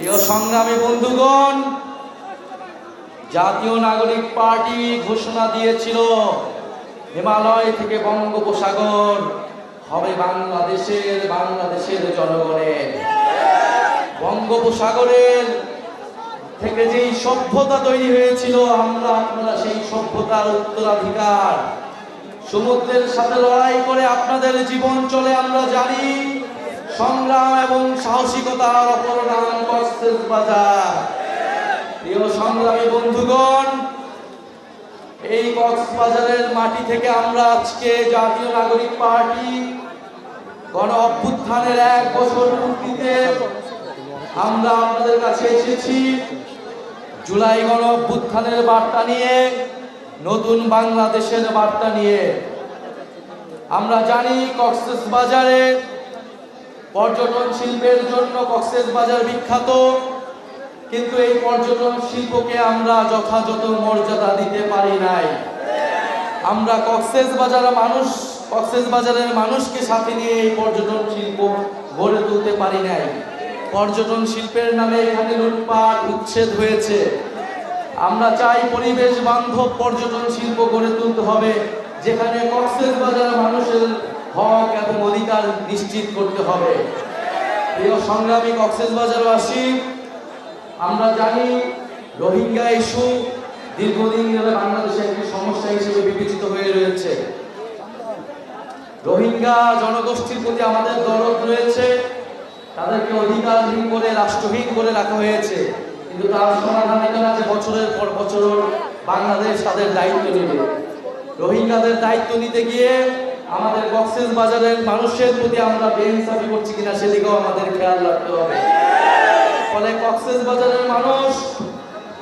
প্রিয় সংগ্রামী বন্ধুগণ, জাতীয় নাগরিক পার্টি ঘোষণা দিয়েছিল হিমালয় থেকে বঙ্গোপসাগর হবে বাংলাদেশের জনগণের। বঙ্গোপসাগরের থেকে যেই সভ্যতা তৈরি হয়েছিল, আপনারা সেই সভ্যতার উত্তরাধিকার। সমুদ্রের সাথে লড়াই করে আপনাদের জীবন চলে আমরা জানি। সংগ্রাম এবং সাহসিকতার অপর নাম কক্সবাজার। প্রিয় সংগ্রামী বন্ধুগণ, এই কক্সবাজারের মাটি থেকে আমরা আজকে জাতীয় নাগরিক পার্টি গণ অভ্যুত্থানের 1 বছর পূর্তিতে আমরা আপনাদের কাছে এসেছি জুলাই গণ অভ্যুত্থানের বার্তা নিয়ে, নতুন বাংলাদেশের বার্তা নিয়ে। আমরা জানি কক্সবাজারে পর্যটন শিল্পের জন্য কক্সবাজার বিখ্যাত, কিন্তু এই পর্যটন শিল্পকে আমরা যথাযথ মর্যাদা দিতে পারি নাই। আমরা কক্সবাজারের মানুষকে সাথে নিয়ে এই পর্যটন শিল্প গড়ে তুলতে পারি নাই। পর্যটন শিল্পের নামে এখানে লুটপাট উচ্ছেদ হয়েছে। আমরা চাই পরিবেশ বান্ধব পর্যটন শিল্প গড়ে তুলতে হবে, যেখানে কক্সবাজারের মানুষের হক এবং অধিকার নিশ্চিত করতে হবে। প্রিয় সংগ্রামী কক্সবাজারবাসী, আমরা জানি রোহিঙ্গা ইস্যু দীর্ঘদিন ধরে বাংলাদেশে একটি সমস্যা হিসেবে বিবেচিত হয়ে রয়েছে। রোহিঙ্গা জনগোষ্ঠীর প্রতি আমাদের দরদ রয়েছে। তাদেরকে অধিকারহীন করে রাষ্ট্রহীন করে রাখা হয়েছে, কিন্তু তার সমাধান এটা না যে বছরের পর বছর বাংলাদেশ তাদের দায়িত্ব নেবে। রোহিঙ্গাদের দায়িত্ব নিতে গিয়ে আমাদের কক্সবাজারের মানুষের প্রতি আমরা বেইনসাফি করছি কিনা সেদিকেও আমাদের খেয়াল রাখতে হবে। ফলে কক্সবাজারের মানুষ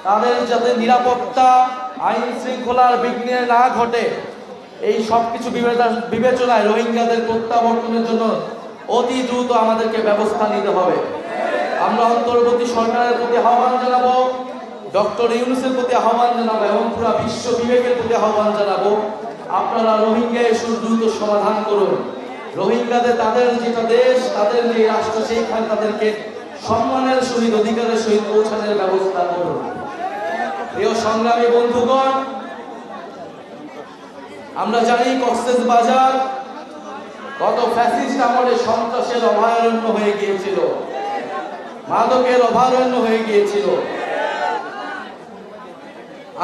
তাদের যাতে নিরাপত্তা, আইন শৃঙ্খলার বিঘ্ন না ঘটে, এই সবকিছু বিবেচনায় রোহিঙ্গাদের প্রত্যাবর্তনের জন্য অতি দ্রুত আমাদেরকে ব্যবস্থা নিতে হবে। আমরা অন্তর্বর্তী সরকারের প্রতি আহ্বান জানাবো, ডক্টর ইউনূসের প্রতি আহ্বান জানাবো এবং পুরো বিশ্ব বিবেকের প্রতি আহ্বান জানাবো, আপনারা রোহিঙ্গা ইস্যুর দ্রুত সমাধান করুন। রোহিঙ্গাদের তাদের যেটা দেশ, তাদের যে রাষ্ট্র, সেইখানে তাদেরকে সম্মানের সহিত, অধিকারের সহিত পৌঁছানোর ব্যবস্থা করুন। প্রিয় সংগ্রামী বন্ধুগণ, আমরা জানি কক্সবাজার গত ফ্যাসিস্ট আমলে সন্ত্রাসের অভয়ারণ্য হয়ে গিয়েছিল, মাদকের অভয়ারণ্য হয়ে গিয়েছিল।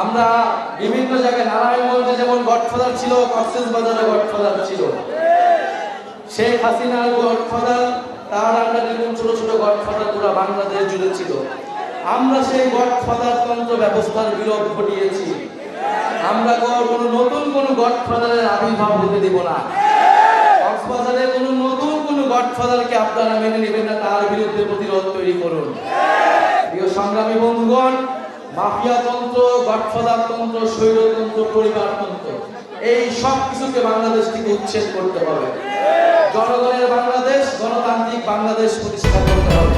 আমরা বিভিন্ন জায়গায় নারায়ণগঞ্জে যেমন গডফাদার ছিল, কক্সবাজারে গডফাদার ছিল। শেখ হাসিনার গডফাদার, তার আন্ডারে ছোট ছোট গডফাদার পুরো বাংলাদেশ জুড়ে ছিল। আমরা সেই গডফাদার তন্ত্র ব্যবস্থার বিলোপ ঘটিয়েছি। আমরা নতুন কোন গডফাদারের আবির্ভাব হতে দেব না। কক্সবাজারে নতুন গডফাদারকে আপনারা মেনে নেবেন না, তার বিরুদ্ধে প্রতিরোধ তৈরি করুন। প্রিয় সংগ্রামী বন্ধুগণ, মাফিয়া তন্ত্র, গডফাদার তন্ত্র, স্বৈরতন্ত্র, পরিবারতন্ত্র, এই সব কিছুকে বাংলাদেশ থেকে উচ্ছেদ করতে হবে। জনগণের বাংলাদেশ, গণতান্ত্রিক বাংলাদেশ প্রতিষ্ঠা করতে হবে।